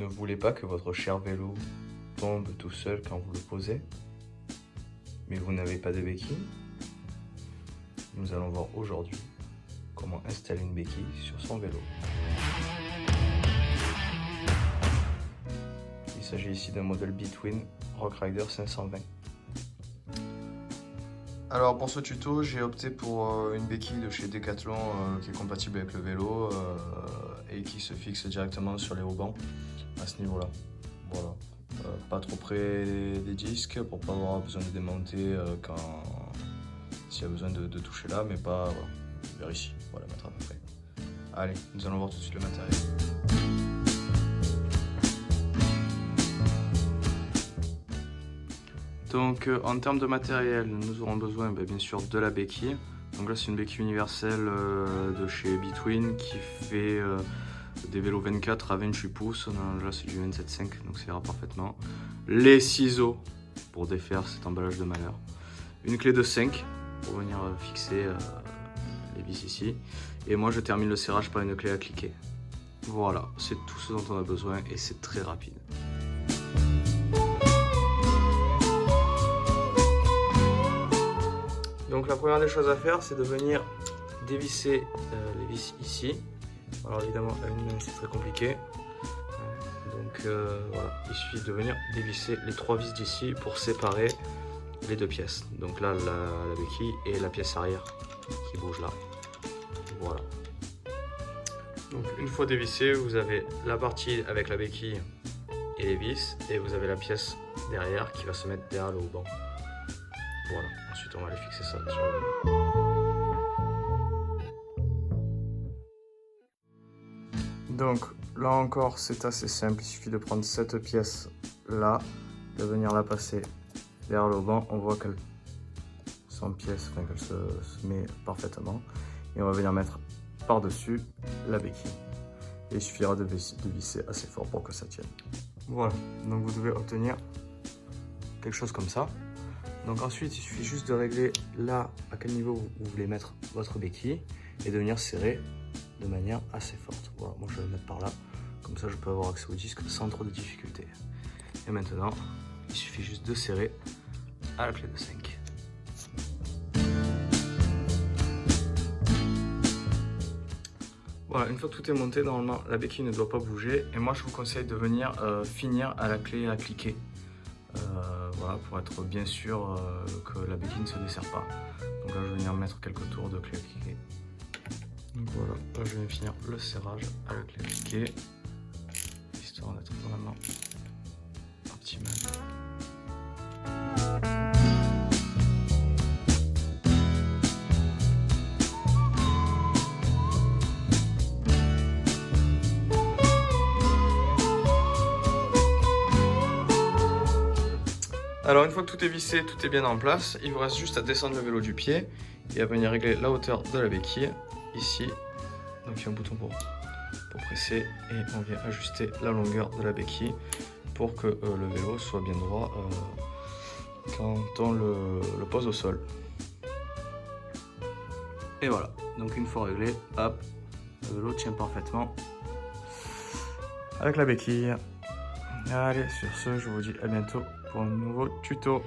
ne voulez pas que votre cher vélo tombe tout seul quand vous le posez, mais vous n'avez pas de béquille? Nous allons voir aujourd'hui comment installer une béquille sur son vélo. Il s'agit ici d'un modèle Between Rockrider 520. Alors pour ce tuto, j'ai opté pour une béquille de chez Decathlon qui est compatible avec le vélo et qui se fixe directement sur les haubans à ce niveau-là. Voilà. Pas trop près des disques pour pas avoir besoin de démonter s'il y a besoin de toucher là, mais pas voilà, vers ici. Voilà, mettre à peu près. Allez, nous allons voir tout de suite le matériel. Donc en termes de matériel, nous aurons besoin bien sûr de la béquille. Donc là c'est une béquille universelle de chez Between qui fait des vélos 24 à 28 pouces. Là c'est du 27,5 donc ça ira parfaitement. Les ciseaux pour défaire cet emballage de malheur. Une clé de 5 pour venir fixer les vis ici. Et moi je termine le serrage par une clé à cliquer. Voilà, c'est tout ce dont on a besoin et c'est très rapide. Donc la première des choses à faire, c'est de venir dévisser les vis ici. Alors évidemment, à une main, c'est très compliqué. Donc voilà, il suffit de venir dévisser les 3 vis d'ici pour séparer les 2 pièces. Donc là, la béquille et la pièce arrière qui bouge là. Voilà. Donc une fois dévissé, vous avez la partie avec la béquille et les vis, et vous avez la pièce derrière qui va se mettre derrière le haubans. Voilà, ensuite on va aller fixer ça sur le vélo. Donc là encore c'est assez simple, il suffit de prendre cette pièce là, de venir la passer derrière le haubans. On voit qu'elle qu'elle se met parfaitement, et on va venir mettre par dessus la béquille. Et il suffira de visser assez fort pour que ça tienne. Voilà, donc vous devez obtenir quelque chose comme ça. Donc ensuite, il suffit juste de régler là à quel niveau vous voulez mettre votre béquille et de venir serrer de manière assez forte. Voilà, moi je vais le mettre par là, comme ça je peux avoir accès au disque sans trop de difficultés. Et maintenant, il suffit juste de serrer à la clé de 5. Voilà, une fois que tout est monté, normalement la béquille ne doit pas bouger. Et moi je vous conseille de venir finir à la clé à cliquer. Voilà, pour être bien sûr que la béquille ne se desserre pas. Donc là je vais venir mettre quelques tours de clé à cliquer. Donc voilà, là je vais finir le serrage à la clé à cliquer, histoire d'être vraiment optimal. Alors une fois que tout est vissé, tout est bien en place, il vous reste juste à descendre le vélo du pied et à venir régler la hauteur de la béquille, ici. Donc il y a un bouton pour presser et on vient ajuster la longueur de la béquille pour que le vélo soit bien droit quand on le pose au sol. Et voilà, donc une fois réglé, hop, le vélo tient parfaitement avec la béquille. Allez, sur ce, je vous dis à bientôt pour un nouveau tuto.